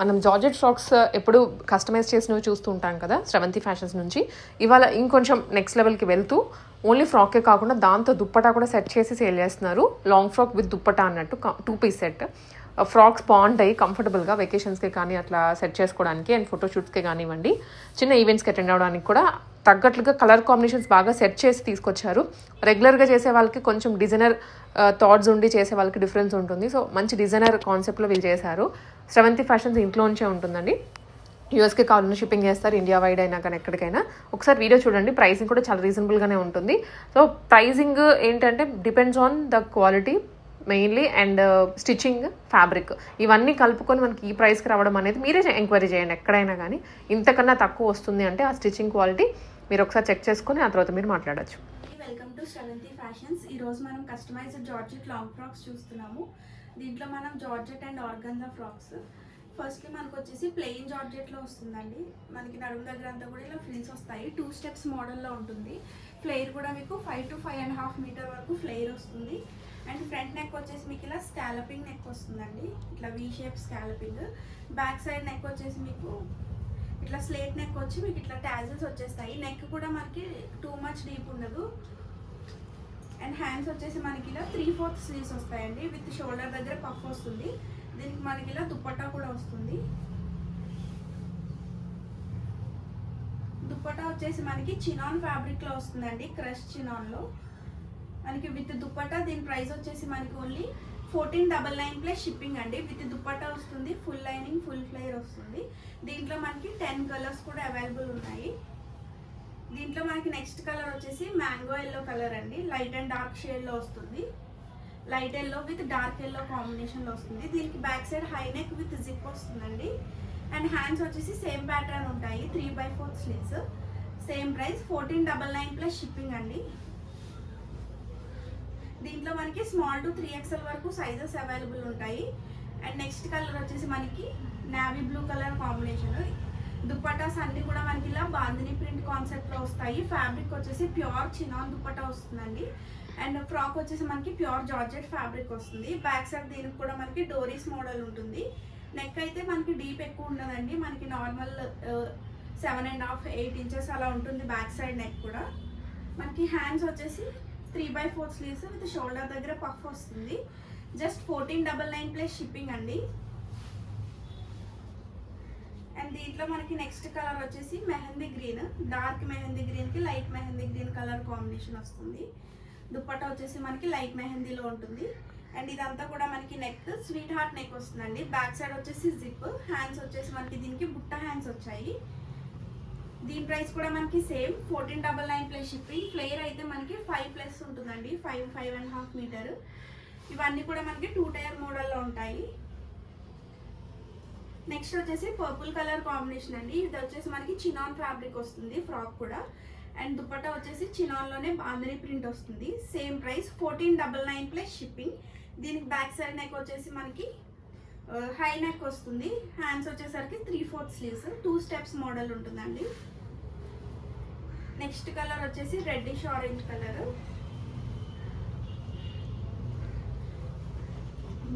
మనం georgette frocks ఎప్పుడు customise చేసినవి చూస్తూ ఉంటాం కదా శ్రవంతి ఫ్యాషన్స్ నుంచి. ఇవాళ ఇంకొంచెం నెక్స్ట్ లెవెల్కి వెళ్తూ ఓన్లీ ఫ్రాకే కాకుండా దాంతో దుప్పటా కూడా సెట్ చేసి సేల్ చేస్తున్నారు. లాంగ్ ఫ్రాక్ విత్ దుప్పటా అన్నట్టు 2 పీస్ సెట్. ఫ్రాక్స్ బాగుంటాయి కంఫర్టబుల్గా వెకేషన్స్కి కానీ అట్లా సెట్ చేసుకోవడానికి అండ్ ఫోటోషూట్స్కి కానివ్వండి, చిన్న ఈవెంట్స్కి అటెండ్ అవ్వడానికి కూడా తగ్గట్లుగా కలర్ కాంబినేషన్స్ బాగా సెట్ చేసి తీసుకొచ్చారు. రెగ్యులర్గా చేసే వాళ్ళకి కొంచెం డిజైనర్ థాట్స్ ఉండి చేసే వాళ్ళకి డిఫరెన్స్ ఉంటుంది. సో మంచి డిజైనర్ కాన్సెప్ట్లో వీళ్ళు చేశారు. శ్రవంతి ఫ్యాషన్స్ ఇంట్లోంచే ఉంటుందండి. యూఎస్కి కావాలన్నా షిప్పింగ్ చేస్తారు, ఇండియా వైడ్ అయినా కానీ ఎక్కడికైనా. ఒకసారి వీడియో చూడండి, ప్రైసింగ్ కూడా చాలా రీజనబుల్గానే ఉంటుంది. సో ప్రైసింగ్ ఏంటంటే depends on the quality mainly and stitching, fabric ఇవన్నీ కలుపుకొని మనకి ఈ ప్రైస్కి రావడం అనేది మీరే ఎంక్వైరీ చేయండి. ఎక్కడైనా కానీ ఇంతకన్నా తక్కువ వస్తుంది అంటే ఆ స్టిచ్చింగ్ క్వాలిటీ మీరు ఒకసారి చెక్ చేసుకొని ఆ తర్వాత మీరు మాట్లాడచ్చు. Welcome to Sravanthi fashions. ఈరోజు మనం కస్టమైజ్డ్ జార్జెట్ లాంగ్ ఫ్రాక్స్ చూస్తున్నాము. దీంట్లో మనం georgette and organza frocks. Firstly మనకు వచ్చేసి ప్లెయిన్ జార్జెట్లో వస్తుందండి. మనకి నడుము దగ్గర అంతా కూడా ఇలా ఫ్రిల్స్ వస్తాయి. 2 స్టెప్స్ మోడల్లో ఉంటుంది. ఫ్లేర్ కూడా మీకు 5 to 5.5 మీటర్ వరకు ఫ్లేర్ వస్తుంది. అండ్ ఫ్రంట్ నెక్ వచ్చేసి మీకు ఇలా స్కాలపింగ్ నెక్ వస్తుందండి, ఇట్లా V shape scalloping. Back side neck వచ్చేసి మీకు ఇట్లా స్లేట్ నెక్ వచ్చి మీకు ఇట్లా టాజిల్స్ వచ్చేస్తాయి. నెక్ కూడా మనకి టూ మచ్ డీప్ ఉండదు. అండ్ హ్యాండ్స్ వచ్చేసి మనకి ఇలా 3/4 స్లీవ్స్ వస్తాయండి, విత్ షోల్డర్ దగ్గర పఫ్ వస్తుంది. దీనికి మనకి ఇలా దుప్పట్టా కూడా వస్తుంది. దుప్పట్టా వచ్చేసి మనకి చినాన్ ఫ్యాబ్రిక్ లో వస్తుందండి, క్రష్ చినాన్ లో మనకి విత్ దుప్పట్టా. దీని ప్రైస్ వచ్చేసి మనకి ఓన్లీ 1499 ప్లస్ షిప్పింగ్ అండి. విత్ దుప్పట్టా వస్తుంది, ఫుల్ లైనింగ్, ఫుల్ ఫ్లేర్ వస్తుంది. దీంట్లో మనకి 10 కలర్స్ కూడా అవైలబుల్ ఉన్నాయి. దీంట్లో మనకి నెక్స్ట్ కలర్ వచ్చేసి మ్యాంగో ఎల్లో కలర్ అండి. లైట్ అండ్ డార్క్ షేడ్ లో వస్తుంది. Light yellow with dark yellow combination లో వస్తుంది. దీనికి back side high neck with zip వస్తుందండి. అండ్ హ్యాండ్స్ వచ్చేసి సేమ్ ప్యాటర్న్ ఉంటాయి, 3/4 sleeves. Same price 1499 plus shipping అండి. దీంట్లో మనకి స్మాల్ టు 3XL వరకు సైజెస్ అవైలబుల్ ఉంటాయి. అండ్ నెక్స్ట్ కలర్ వచ్చేసి మనకి navy blue colour combination. Dupattas అన్ని కూడా మనకి ఇలా బాందిని ప్రింట్ కాన్సెప్ట్ లో వస్తాయి. ఫ్యాబ్రిక్ వచ్చేసి ప్యూర్ చినాన్ దుప్పటా వస్తుందండి. అండ్ ఫ్రాక్ వచ్చేసి మనకి ప్యూర్ జార్జెట్ ఫ్యాబ్రిక్ వస్తుంది. బ్యాక్ సైడ్ దీనికి కూడా మనకి డోరీస్ మోడల్ ఉంటుంది. నెక్ అయితే మనకి డీప్ ఎక్కువ ఉండదండి, మనకి నార్మల్ 7.5 8 ఇంచెస్ అలా ఉంటుంది బ్యాక్ సైడ్ నెక్ కూడా. మనకి హ్యాండ్స్ వచ్చేసి 3/4 స్లీవ్స్ విత్ షోల్డర్ దగ్గర పఫ్ వస్తుంది. జస్ట్ 1499 ప్లస్ షిప్పింగ్ అండి. అండ్ దీంట్లో మనకి నెక్స్ట్ కలర్ వచ్చేసి mehndi green. Dark mehndi green కి light mehndi green colour combination వస్తుంది. దుప్పట్టా వచ్చేసి మనకి లైట్ మెహందీలో ఉంటుంది. అండ్ ఇదంతా కూడా మనకి నెక్ స్వీట్ హార్ట్ నెక్ వస్తుందండి. బ్యాక్ సైడ్ వచ్చేసి జిప్. హ్యాండ్స్ వచ్చేసి మనకి దీనికి బుట్ట హ్యాండ్స్ వచ్చాయి. దీని ప్రైస్ కూడా మనకి సేమ్ 1499 ప్లస్ షిప్పింగ్. ఫ్లేర్ అయితే మనకి 5+ ఉంటుందండి, 5.5 మీటర్. ఇవన్నీ కూడా మనకి 2 టైర్ మోడల్లో ఉంటాయి. నెక్స్ట్ వచ్చేసి పర్పుల్ కలర్ కాంబినేషన్ అండి. ఇది వచ్చేసి మనకి చినాన్ ఫ్యాబ్రిక్ వస్తుంది ఫ్రాక్ కూడా. అండ్ దుప్పట్టా వచ్చేసి చినాన్లోనే బాందిని ప్రింట్ వస్తుంది. Same price 1499 plus shipping. దీనికి బ్యాక్ సైడ్ నెక్ వచ్చేసి మనకి హై నెక్ వస్తుంది. హ్యాండ్స్ వచ్చేసరికి 3/4 స్లీవ్స్, 2 స్టెప్స్ మోడల్ ఉంటుందండి. నెక్స్ట్ కలర్ వచ్చేసి reddish orange colour.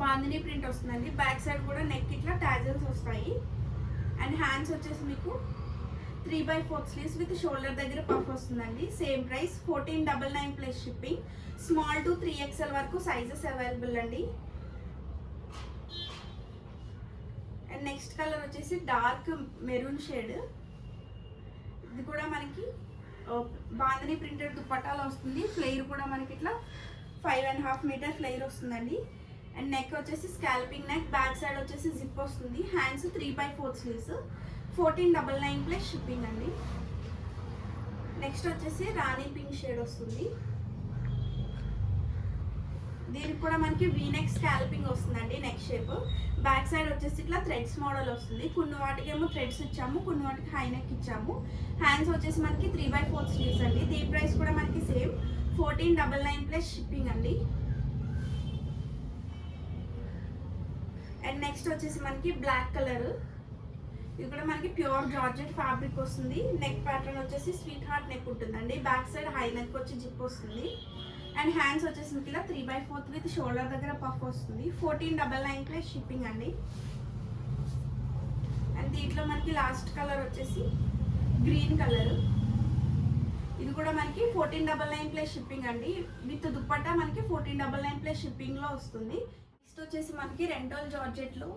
Bandhani print వస్తుందండి. బ్యాక్ సైడ్ కూడా నెక్ ఇట్లా టాజిల్స్ వస్తాయి. అండ్ హ్యాండ్స్ వచ్చేసి మీకు 3/4 స్లీవ్స్ విత్ షోల్డర్ దగ్గర పఫ్ వస్తుందండి. Same price 1499 plus shipping. Small to 3XL వరకు సైజెస్ అవైలబుల్ అండి. అండ్ నెక్స్ట్ కలర్ వచ్చేసి డార్క్ మెరూన్ షేడ్. ఇది కూడా మనకి బాందిని ప్రింటెడ్ దుప్పట్టాలో వస్తుంది. ఫ్లేర్ కూడా మనకి ఇట్లా 5.5 మీటర్ ఫ్లేర్ వస్తుందండి. అండ్ నెక్ వచ్చేసి స్కాల్పింగ్ నెక్. బ్యాక్ సైడ్ వచ్చేసి జిప్ వస్తుంది. Hands 3/4 sleeves. 1499 ప్లస్ షిప్పింగ్ అండి. నెక్స్ట్ వచ్చేసి రాణి పింక్ షేడ్ వస్తుంది. దీనికి కూడా మనకి వీనెక్ స్కాల్పింగ్ వస్తుందండి, నెక్ షేప్. బ్యాక్ సైడ్ వచ్చేసి ఇట్లా థ్రెడ్స్ మోడల్ వస్తుంది. కొన్ని వాటికి ఏమో థ్రెడ్స్ ఇచ్చాము, కొన్ని వాటికి హై నెక్ ఇచ్చాము. హ్యాండ్స్ వచ్చేసి మనకి 3/4 స్లీవ్స్ అండి. దీని ప్రైస్ కూడా మనకి సేమ్ 1499 ప్లస్ షిప్పింగ్ అండి. అండ్ నెక్స్ట్ వచ్చేసి మనకి బ్లాక్ కలర్. ఇది కూడా మనకి ప్యూర్ జార్జెట్ ఫ్యాబ్రిక్ వస్తుంది. నెక్ ప్యాటర్న్ వచ్చేసి స్వీట్ హార్ట్ నెక్ ఉంటుందండి. బ్యాక్ సైడ్ హై నెక్ వచ్చి జిప్ వస్తుంది. అండ్ హ్యాండ్స్ వచ్చేసి మీకు ఇలా 3/4 విత్ షోల్డర్ దగ్గర పఫ్ వస్తుంది. 1499 ప్లస్ షిప్పింగ్ అండి. దీంట్లో మనకి లాస్ట్ కలర్ వచ్చేసి గ్రీన్ కలర్. ఇది కూడా మనకి 1499 ప్లస్ షిప్పింగ్ అండి. విత్ దుప్పట్టా మనకి 1499 ప్లస్ షిప్పింగ్లో వస్తుంది. నెక్స్ట్ వచ్చేసి మనకి రెంటల్ జార్జెట్లో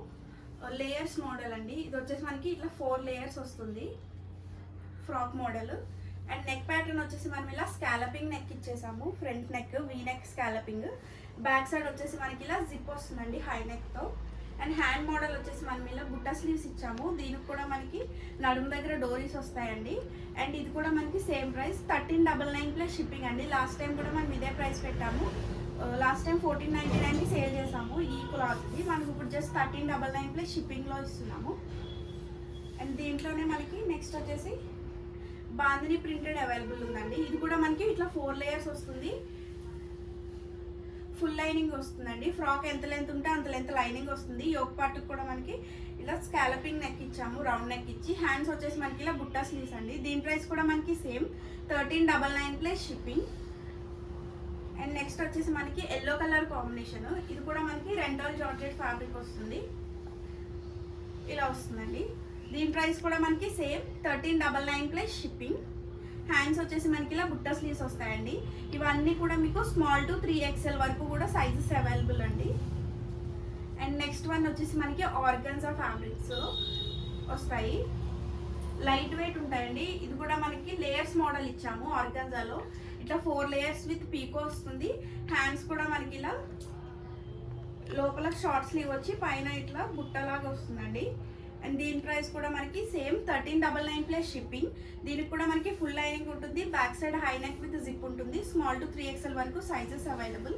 లేయర్స్ మోడల్ అండి. ఇది వచ్చేసి మనకి ఇట్లా 4 లేయర్స్ వస్తుంది frock model. And neck pattern వచ్చేసి మనం ఇలా స్కాలపింగ్ నెక్ ఇచ్చేసాము. Front neck V neck scalloping. Back side వచ్చేసి మనకి ఇలా జిప్ వస్తుందండి హై నెక్తో. అండ్ హ్యాండ్ మోడల్ వచ్చేసి మనం ఇలా బుట్ట స్లీవ్స్ ఇచ్చాము. దీనికి కూడా మనకి నడుము దగ్గర డోరీస్ వస్తాయండి. అండ్ ఇది కూడా మనకి సేమ్ ప్రైస్ 1399 ప్లస్ షిప్పింగ్ అండి. లాస్ట్ టైం కూడా మనం ఇదే ప్రైస్ పెట్టాము. లాస్ట్ టైం 1499కి సేల్ చేసాము ఈ క్లాత్ది. మనకు ఇప్పుడు జస్ట్ 1399 ప్లస్ షిప్పింగ్లో ఇస్తున్నాము. అండ్ దీంట్లోనే మనకి నెక్స్ట్ వచ్చేసి బాందిని ప్రింటెడ్ అవైలబుల్ ఉందండి. ఇది కూడా మనకి ఇట్లా 4 లేయర్స్ వస్తుంది. ఫుల్ లైనింగ్ వస్తుందండి. ఫ్రాక్ ఎంత లెంత్ ఉంటే అంత లెంత్ లైనింగ్ వస్తుంది. యోక్ పార్ట్కి కూడా మనకి ఇలా స్కాలపింగ్ నెక్ ఇచ్చాము, రౌండ్ నెక్ ఇచ్చి. హ్యాండ్స్ వచ్చేసి మనకి ఇలా బుట్టా స్లీవ్స్ అండి. దీని ప్రైస్ కూడా మనకి same 1399 plus shipping. And next వచ్చేసి మనకి ఎల్లో కలర్ కాంబినేషన్. ఇది కూడా మనకి రెంటల్ జార్జెట్ ఫ్యాబ్రిక్ వస్తుంది. ఇలా వస్తుందండి. దీని ప్రైస్ కూడా మనకి సేమ్ 1399 ప్లస్ షిప్పింగ్. హ్యాండ్స్ వచ్చేసి మనకి ఇలా బుట్ట స్లీవ్స్ వస్తాయండి. ఇవన్నీ కూడా మీకు స్మాల్ టు 3XL వరకు కూడా సైజెస్ అవైలబుల్ అండి. అండ్ నెక్స్ట్ వన్ వచ్చేసి మనకి ఆర్గన్జా ఫ్యాబ్రిక్స్ వస్తాయి. లైట్ వెయిట్ ఉంటాయండి. ఇది కూడా మనకి లేయర్స్ మోడల్ ఇచ్చాము ఆర్గన్జాలో. ఇట్లా 4 లేయర్స్ విత్ పీకో వస్తుంది. హ్యాండ్స్ కూడా మనకి ఇలా లోపల షార్ట్ స్లీవ్ వచ్చి పైన ఇట్లా బుట్టలాగా వస్తుందండి. అండ్ దీని ప్రైస్ కూడా మనకి సేమ్ 1399 ప్లస్ షిప్పింగ్. దీనికి కూడా మనకి ఫుల్ లైనింగ్ ఉంటుంది. Back side high neck with zip ఉంటుంది. స్మాల్ టు 3XL వరకు సైజెస్ అవైలబుల్.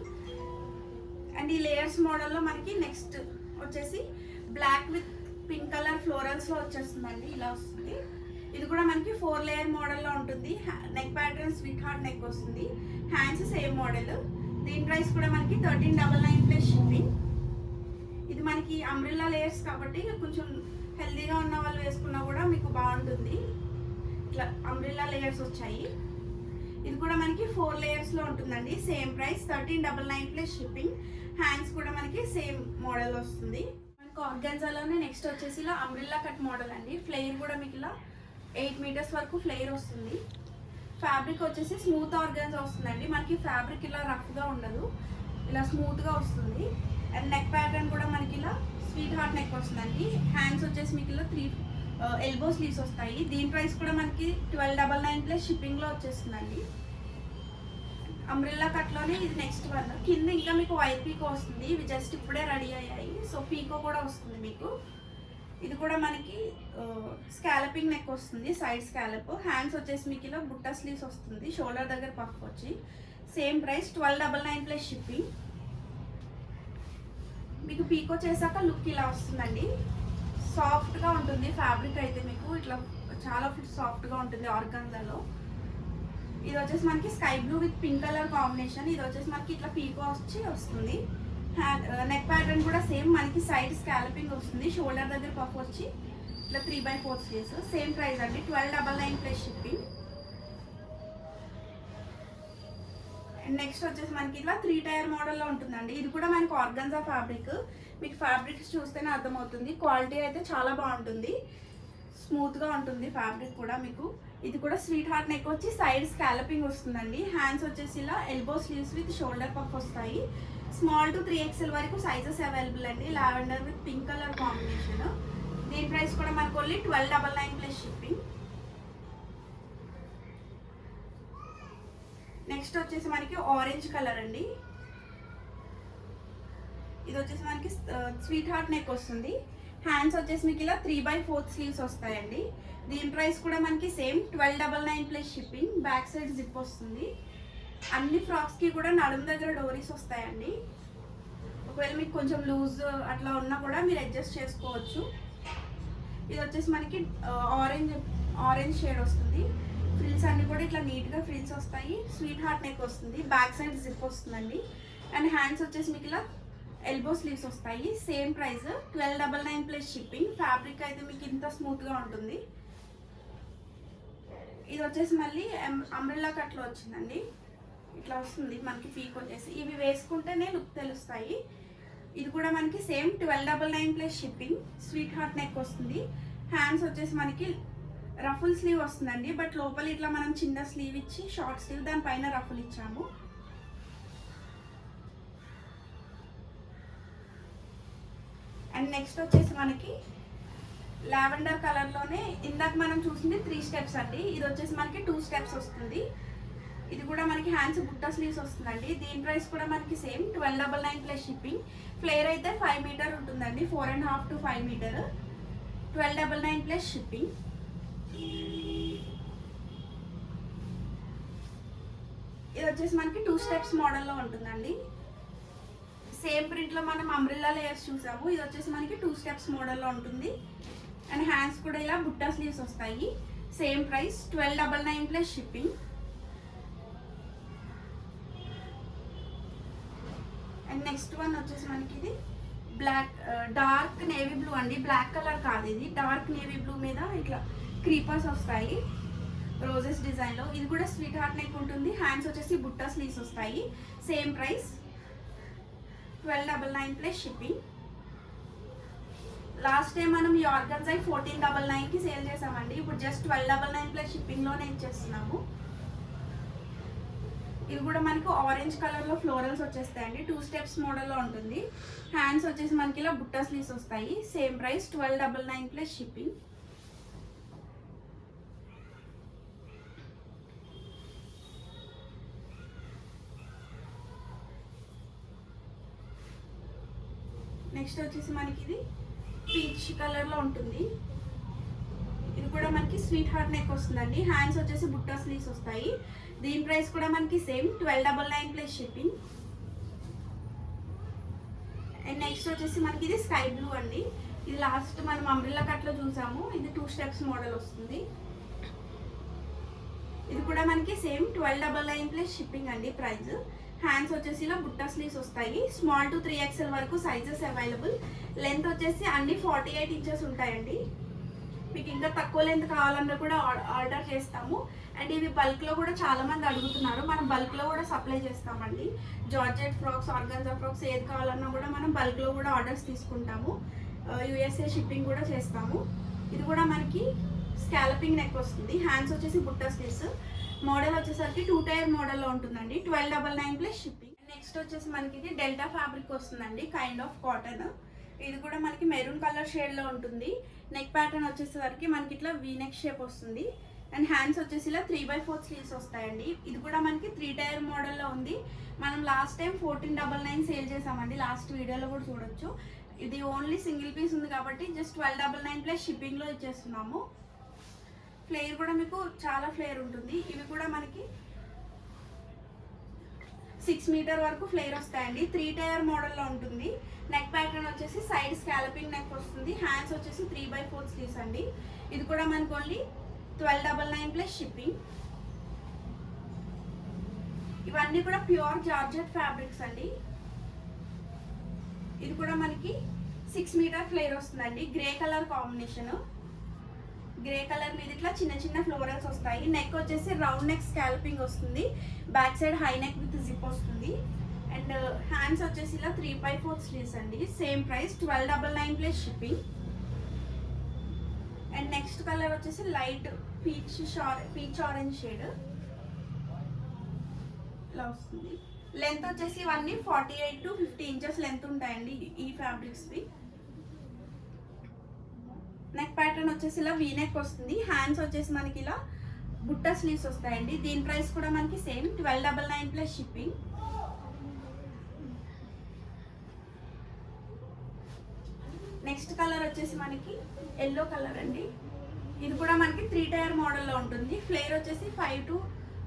అండ్ ఈ లేయర్స్ మోడల్లో మనకి నెక్స్ట్ వచ్చేసి బ్లాక్ విత్ పింక్ కలర్ ఫ్లోరల్స్లో వచ్చేస్తుందండి. ఇలా వస్తుంది. ఇది కూడా మనకి 4 లేయర్ మోడల్లో ఉంటుంది. Neck pattern sweetheart neck వస్తుంది. Hands same model. దీని ప్రైస్ కూడా మనకి 1399 ప్లస్ షిప్పింగ్. ఇది మనకి అంబ్రెల్లా లేయర్స్ కాబట్టి కొంచెం హెల్దీగా ఉన్న వాళ్ళు వేసుకున్నా కూడా మీకు బాగుంటుంది. ఇట్లా అంబ్రెల్లా లేయర్స్ వచ్చాయి. ఇది కూడా మనకి 4 లేయర్స్లో ఉంటుందండి. Same price 1399 plus shipping. Hands కూడా మనకి సేమ్ మోడల్ వస్తుంది. మనకి ఆర్గాన్జాలోనే నెక్స్ట్ వచ్చేసి ఇలా అంబ్రెల్లా కట్ మోడల్ అండి. ఫ్లేర్ కూడా మీకు ఇలా 8 మీటర్స్ వరకు ఫ్లేర్ వస్తుంది. ఫ్యాబ్రిక్ వచ్చేసి స్మూత్ ఆర్గాన్జా వస్తుందండి. మనకి ఫ్యాబ్రిక్ ఇలా రఫ్గా ఉండదు, ఇలా స్మూత్గా వస్తుంది. అండ్ నెక్ ప్యాటర్న్ కూడా మనకి ఇలా స్వీట్ హార్ట్ నెక్ వస్తుందండి. హ్యాండ్స్ వచ్చేసి మీకు ఇలా 3 ఎల్బో స్లీవ్స్ వస్తాయి. దీని ప్రైస్ కూడా మనకి 1299 ప్లస్ షిప్పింగ్లో వచ్చేస్తుందండి. అంబ్రెల్లా కట్లోనే ఇది నెక్స్ట్ వన్. కింద ఇంకా మీకు వైట్ పీకో వస్తుంది. ఇవి జస్ట్ ఇప్పుడే రెడీ అయ్యాయి. సో పీకో కూడా వస్తుంది మీకు. ఇది కూడా మనకి స్కాలపింగ్ నెక్ వస్తుంది, సైడ్ స్కాలప్. హ్యాండ్స్ వచ్చేసి మీకు ఇలా బుట్టా స్లీవ్స్ వస్తుంది. షోల్డర్ దగ్గర పఫ్ వచ్చి సేమ్ ప్రైస్ 1299 ప్లస్ షిప్పింగ్. మీకు పీకో చేశాక లుక్ ఇలా వస్తుందండి. సాఫ్ట్గా ఉంటుంది ఫ్యాబ్రిక్ అయితే మీకు ఇట్లా చాలా సాఫ్ట్గా ఉంటుంది ఆర్గాన్జాలో. ఇది వచ్చేసి మనకి sky blue with pink colour combination. ఇది వచ్చేసి మనకి ఇట్లా పీకో వచ్చి వస్తుంది. నెక్ ప్యాటర్న్ కూడా సేమ్ మనకి సైడ్ స్కాలపింగ్ వస్తుంది. షోల్డర్ దగ్గర పఫ్ వచ్చి ఇట్లా 3/4 స్లీవ్స్. సేమ్ ప్రైస్ అండి 1299 ప్లస్ షిప్పింగ్. నెక్స్ట్ వచ్చేసి మనకి ఇట్లా 3 టైర్ మోడల్లో ఉంటుందండి. ఇది కూడా మనకి ఆర్గాన్జా ఫ్యాబ్రిక్. మీకు ఫ్యాబ్రిక్స్ చూస్తేనే అర్థమవుతుంది. క్వాలిటీ అయితే చాలా బాగుంటుంది, స్మూత్గా ఉంటుంది ఫ్యాబ్రిక్ కూడా మీకు. ఇది కూడా స్వీట్ హార్ట్ నెక్ వచ్చి సైడ్ స్కాలపింగ్ వస్తుందండి. హ్యాండ్స్ వచ్చేసి ఇలా elbow sleeves with shoulder puff వస్తాయి. స్మాల్ టు 3XL వరకు సైజెస్ అవైలబుల్ అండి. Lavender with pink colour combination. దీని ప్రైస్ కూడా మనకు ఓన్లీ 1299 ప్లస్ షిప్పింగ్. నెక్స్ట్ వచ్చేసి మనకి ఆరెంజ్ కలర్ అండి. ఇది వచ్చేసి మనకి స్వీట్ హార్ట్ నెక్ వస్తుంది. హ్యాండ్స్ వచ్చేసి మీకు ఇలా 3/4 స్లీవ్స్ వస్తాయండి. దీని ప్రైస్ కూడా మనకి same 1299 plus shipping. Back side zip వస్తుంది. అన్ని ఫ్రాక్స్కి కూడా నడుము దగ్గర డోరీస్ వస్తాయండి. ఒకవేళ మీకు కొంచెం లూజ్ అట్లా ఉన్నా కూడా మీరు అడ్జస్ట్ చేసుకోవచ్చు. ఇది వచ్చేసి మనకి ఆరెంజ్ షేడ్ వస్తుంది. ఫ్రిల్స్ అన్ని కూడా ఇట్లా నీట్గా ఫ్రిల్స్ వస్తాయి. స్వీట్ హార్ట్ నెక్ వస్తుంది. బ్యాక్ సైడ్ జిప్ వస్తుందండి. అండ్ హ్యాండ్స్ వచ్చేసి మీకు ఇలా ఎల్బో స్లీవ్స్ వస్తాయి. Same price 1299 plus shipping. Fabric అయితే మీకు ఇంత స్మూత్గా ఉంటుంది. ఇది వచ్చేసి మళ్ళీ అంబ్రెల్లా కట్లో వచ్చిందండి. ఇట్లా వస్తుంది మనకి పీక్ వచ్చేసి. ఇవి వేసుకుంటేనే లుక్ తెలుస్తాయి. ఇది కూడా మనకి same 1299 plus shipping. Sweet heart neck వస్తుంది. హ్యాండ్స్ వచ్చేసి మనకి రఫుల్ స్లీవ్ వస్తుందండి, బట్ లోపల ఇట్లా మనం చిన్న స్లీవ్ ఇచ్చి షార్ట్ స్లీవ్ దానిపైన రఫుల్ ఇచ్చాము. అండ్ నెక్స్ట్ వచ్చేసి మనకి లావెండర్ కలర్లోనే ఇందాక మనం చూసింది 3 స్టెప్స్ అండి, ఇది వచ్చేసి మనకి 2 స్టెప్స్ వస్తుంది. ఇది కూడా మనకి హ్యాండ్స్ బుట్ట స్లీవ్స్ వస్తుందండి. దీని ప్రైస్ కూడా మనకి సేమ్ 1299 ప్లస్ షిప్పింగ్. ఫ్లేర్ అయితే 5 మీటర్ ఉంటుందండి, 4.5 to 5 మీటర్, 1299 ప్లస్ షిప్పింగ్. ఇది వచ్చేసి మనకి 2 స్టెప్స్ మోడల్లో ఉంటుందండి. సేమ్ ప్రింట్లో మనం అంబ్రెల్లా లేయర్స్ చూసాము, ఇది వచ్చేసి మనకి 2 స్టెప్స్ మోడల్లో ఉంటుంది. అండ్ హ్యాండ్స్ కూడా ఇలా బుట్టా స్లీవ్స్ వస్తాయి. Same price 1299 plus shipping. And next one వచ్చేసి మనకి ఇది బ్లాక్ డార్క్ నేవీ బ్లూ అండి, బ్లాక్ కలర్ కాదు, ఇది డార్క్ నేవీ బ్లూ మీద ఇట్లా క్రీపర్స్ వస్తాయి రోజెస్ డిజైన్లో. ఇది కూడా స్వీట్ హార్ట్ నెక్ ఉంటుంది. హ్యాండ్స్ వచ్చేసి బుట్టా స్లీవ్స్ వస్తాయి. Same price 1299 plus shipping. Last time మనం ఈ ఆర్గన్జై 1499కి సేల్ చేసామండి, ఇప్పుడు జస్ట్ 1299 ప్లస్ షిప్పింగ్లోనే ఇచ్చేస్తున్నాము. ఇది కూడా మనకు ఆరెంజ్ కలర్లో ఫ్లోరల్స్ వచ్చేస్తాయండి, 2 స్టెప్స్ మోడల్లో ఉంటుంది. హ్యాండ్స్ వచ్చేసి మనకి ఇలా బుట్టా స్లీవ్స్ వస్తాయి. Same price 1299 plus shipping. Next వచ్చేసి మనకి ఇది పీచ్ కలర్లో ఉంటుంది. ఇది కూడా మనకి స్వీట్ హార్ట్ నెక్ వస్తుందండి. హ్యాండ్స్ వచ్చేసి బుట్టా స్లీవ్స్ వస్తాయి. దీని ప్రైస్ కూడా మనకి same 1299 plus shipping. And next వచ్చేసి మనకి ఇది స్కై బ్లూ అండి. ఇది లాస్ట్ మనం అంబ్రెల్లా కట్లో చూసాము, ఇది 2 స్టెప్స్ మోడల్ వస్తుంది. ఇది కూడా మనకి సేమ్ 1299 ప్లస్ షిప్పింగ్ అండి ప్రైస్. హ్యాండ్స్ వచ్చేసి ఇలా బుట్టా స్లీవ్స్ వస్తాయి. స్మాల్ టు 3XL వరకు సైజెస్ అవైలబుల్. లెంత్ వచ్చేసి అన్ని 48 ఇంచెస్ ఉంటాయండి. మీకు ఇంకా తక్కువ లెంత్ కావాలన్నా కూడా ఆర్డర్ చేస్తాము. అండ్ ఇవి బల్క్లో కూడా చాలా మంది అడుగుతున్నారు, మనం బల్క్లో కూడా సప్లై చేస్తామండి. జార్జెట్ ఫ్రాక్స్, ఆర్గాన్జా ఫ్రాక్స్ ఏది కావాలన్నా కూడా మనం బల్క్లో కూడా ఆర్డర్స్ తీసుకుంటాము. USA షిప్పింగ్ కూడా చేస్తాము. ఇది కూడా మనకి స్కాలపింగ్ నెక్ వస్తుంది. హ్యాండ్స్ వచ్చేసి బుట్టా స్లీవ్స్. మోడల్ వచ్చేసరికి 2 టైర్ మోడల్లో ఉంటుందండి, 1299 ప్లస్ షిప్పింగ్. నెక్స్ట్ వచ్చేసి మనకి ఇది డెల్టా ఫ్యాబ్రిక్ వస్తుందండి, కైండ్ ఆఫ్ కాటన్. ఇది కూడా మనకి మెరూన్ కలర్ షేడ్లో ఉంటుంది. నెక్ ప్యాటర్న్ వచ్చేసరికి మనకి ఇట్లా వీనెక్ షేప్ వస్తుంది. అండ్ హ్యాండ్స్ వచ్చేసి ఇలా 3/4 స్లీవ్స్ వస్తాయండి. ఇది కూడా మనకి 3 టైర్ మోడల్లో ఉంది. మనం లాస్ట్ టైం 1499 సేల్ చేసామండి, లాస్ట్ వీడియోలో కూడా చూడొచ్చు. ఇది ఓన్లీ సింగిల్ పీస్ ఉంది కాబట్టి జస్ట్ 1299 ప్లస్ షిప్పింగ్లో ఇచ్చేస్తున్నాము. ఫ్లేర్ కూడా మీకు చాలా ఫ్లేర్ ఉంటుంది. ఇవి కూడా మనకి 6 మీటర్ వరకు ఫ్లేర్ వస్తాయండి. 3 టైర్ మోడల్లో ఉంటుంది. నెక్ ప్యాటర్న్ వచ్చేసి సైడ్ స్కాలపింగ్ నెక్ వస్తుంది. హ్యాండ్స్ వచ్చేసి 3/4 స్లీవ్స్ అండి. ఇది కూడా మనకు ఓన్లీ 1299 ప్లస్ షిప్పింగ్. ఇవన్నీ కూడా ప్యూర్ జార్జెట్ ఫ్యాబ్రిక్స్ అండి. ఇది కూడా మనకి 6 మీటర్ ఫ్లేర్ వస్తుందండి. Grey colour combination. Grey colour మీద ఇట్లా చిన్న చిన్న ఫ్లోరల్స్ వస్తాయి. నెక్ వచ్చేసి రౌండ్ నెక్ స్కాల్పింగ్ వస్తుంది. Back side high neck with zip వస్తుంది. అండ్ హ్యాండ్స్ వచ్చేసి ఇలా 3/4 స్లీవ్స్ అండి. Same price 1299 plus shipping. And next colour వచ్చేసి లైట్ పీచ్ ఆరెంజ్ షేడ్ ఇలా వస్తుంది. లెంత్ వచ్చేసి ఇవన్నీ 48 to 50 ఇంచెస్ లెంత్ ఉంటాయండి ఈ ఫ్యాబ్రిక్స్వి. నెక్ ప్యాటర్న్ వచ్చేసి ఇలా వీనెక్ వస్తుంది. హ్యాండ్స్ వచ్చేసి మనకి ఇలా బుట్టా స్లీవ్స్ వస్తాయండి. దీని ప్రైస్ కూడా మనకి same 1299 plus shipping. Next colour వచ్చేసి మనకి ఎల్లో కలర్ అండి. ఇది కూడా మనకి 3 టైర్ మోడల్లో ఉంటుంది. ఫ్లేర్ వచ్చేసి 5 to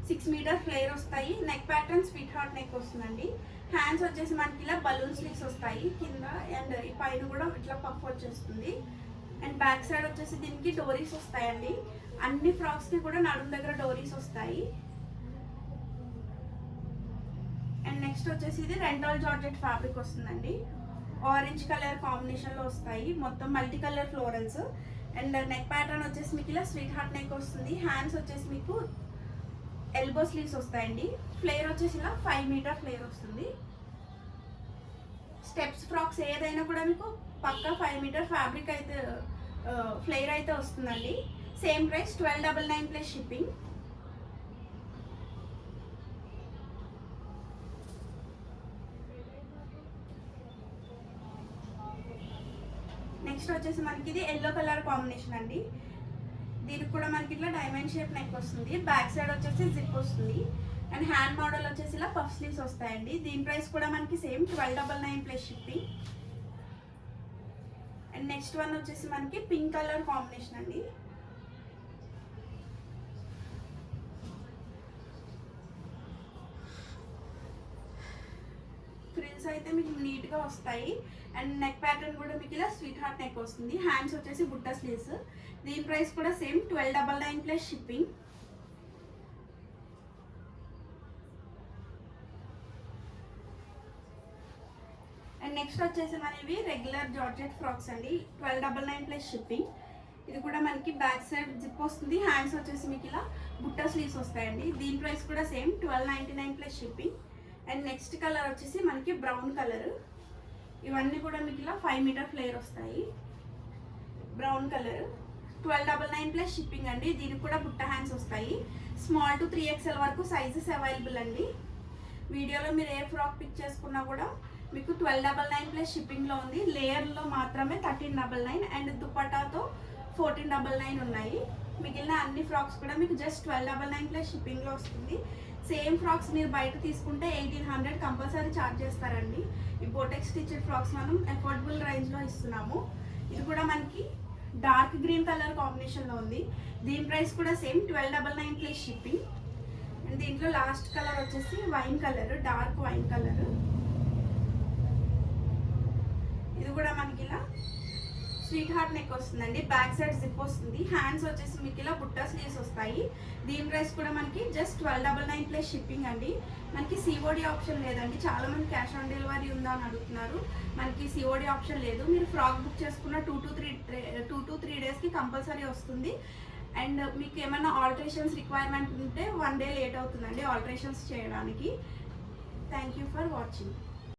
6 మీటర్ ఫ్లేర్ వస్తాయి. Neck pattern sweetheart neck వస్తుందండి. హ్యాండ్స్ వచ్చేసి మనకి ఇలా బలూన్ స్లీవ్స్ వస్తాయి కింద, అండ్ ఈ పైన కూడా ఇట్లా పఫ్ వచ్చేస్తుంది. అండ్ బ్యాక్ సైడ్ వచ్చేసి దీనికి డోరీస్ వస్తాయండి. అన్ని ఫ్రాక్స్కి కూడా నడుము దగ్గర డోరీస్ వస్తాయి. అండ్ నెక్స్ట్ వచ్చేసి ఇది రెంటల్ జార్జెట్ ఫ్యాబ్రిక్ వస్తుందండి. ఆరెంజ్ కలర్ కాంబినేషన్లో వస్తాయి. మొత్తం multi colour florals. And neck pattern వచ్చేసి మీకు ఇలా స్వీట్ హార్ట్ నెక్ వస్తుంది. హ్యాండ్స్ వచ్చేసి మీకు ఎల్బో స్లీవ్స్ వస్తాయండి. ఫ్లేర్ వచ్చేసి ఇలా 5 మీటర్ ఫ్లేర్ వస్తుంది. స్టెప్స్ ఫ్రాక్స్ ఏదైనా కూడా మీకు పక్కా 5 మీటర్ ఫ్యాబ్రిక్ అయితే ఫ్లేర్ అయితే వస్తుందండి. Same price 1299 plus shipping. Next వచ్చేసి మనకి ఇది ఎల్లో కలర్ కాంబినేషన్ అండి. దీనికి కూడా మనకి ఇట్లా డైమండ్ షేప్ నెక్ వస్తుంది. బ్యాక్ సైడ్ వచ్చేసి జిప్ వస్తుంది. అండ్ హ్యాండ్ మోడల్ వచ్చేసి ఇలా పఫ్ స్లీవ్స్ వస్తాయండి. దీని ప్రైస్ కూడా మనకి same 1299 plus shipping. And next one వచ్చేసి మనకి పింక్ కలర్ కాంబినేషన్ అండి. ఫ్రిల్స్ అయితే మీకు నీట్గా వస్తాయి. అండ్ నెక్ ప్యాటర్న్ కూడా మీకు ఇలా స్వీట్ హార్ట్ నెక్ వస్తుంది. హ్యాండ్స్ వచ్చేసి బుట్ట స్లీవ్స్. దీని ప్రైస్ కూడా same 1299 plus shipping. And next వచ్చేసి మనవి రెగ్యులర్ జార్జెట్ ఫ్రాక్స్ అండి. 1299 ప్లస్ షిప్పింగ్. ఇది కూడా మనకి బ్యాక్ సైడ్ జిప్ వస్తుంది. హ్యాండ్స్ వచ్చేసి మీకు ఇలా బుట్ట స్లీవ్స్ వస్తాయండి. దీని ప్రైస్ కూడా same 1299 plus shipping. And next colour వచ్చేసి మనకి బ్రౌన్ కలర్. ఇవన్నీ కూడా మీకు ఇలా 5 మీటర్ ఫ్లేర్ వస్తాయి. బ్రౌన్ కలర్ 1299 ప్లస్ షిప్పింగ్ అండి. దీనికి కూడా బుట్ట హ్యాండ్స్ వస్తాయి. స్మాల్ టు 3XL వరకు సైజెస్ అవైలబుల్ అండి. వీడియోలో మీరు ఏ ఫ్రాక్ పిక్ చేసుకున్నా కూడా మీకు 1299 ప్లస్ షిప్పింగ్లో ఉంది. లేయర్లో మాత్రమే 1399 అండ్ దుపట్టాతో 1499 ఉన్నాయి. మిగిలిన అన్ని ఫ్రాక్స్ కూడా మీకు జస్ట్ 1299 ప్లస్ షిప్పింగ్లో వస్తుంది. సేమ్ ఫ్రాక్స్ మీరు బయట తీసుకుంటే 1800 కంపల్సరీ ఛార్జ్ చేస్తారండి. ఈ బోటెక్స్ స్టిచ్డ్ ఫ్రాక్స్ మనం అఫోర్డబుల్ రేంజ్లో ఇస్తున్నాము. ఇది కూడా మనకి డార్క్ గ్రీన్ కలర్ కాంబినేషన్లో ఉంది. దీని ప్రైస్ కూడా సేమ్ 1299 ప్లస్ షిప్పింగ్. అండ్ దీంట్లో లాస్ట్ కలర్ వచ్చేసి wine colour, dark wine colour. ఇది కూడా మనకి ఇలా స్వీట్ హార్ట్ నెక్ వస్తుందండి. బ్యాక్ సైడ్ జిప్ వస్తుంది. హ్యాండ్స్ వచ్చేసి మీకు ఇలా బుట్ట స్లీవ్స్ వస్తాయి. దీని ప్రైస్ కూడా మనకి జస్ట్ 1299 ప్లస్ షిప్పింగ్ అండి. మనకి సిఓడి ఆప్షన్ లేదండి. చాలా మంది క్యాష్ ఆన్ డెలివరీ ఉందా అని అడుగుతున్నారు. మనకి సిఓడి ఆప్షన్ లేదు. మీరు ఫ్రాక్ బుక్ చేసుకున్న 2 to 3 డేస్కి కంపల్సరీ వస్తుంది. అండ్ మీకు ఏమైనా ఆల్టరేషన్స్ రిక్వైర్మెంట్ ఉంటే 1 డే లేట్ అవుతుందండి ఆల్టరేషన్స్ చేయడానికి. Thank you for watching.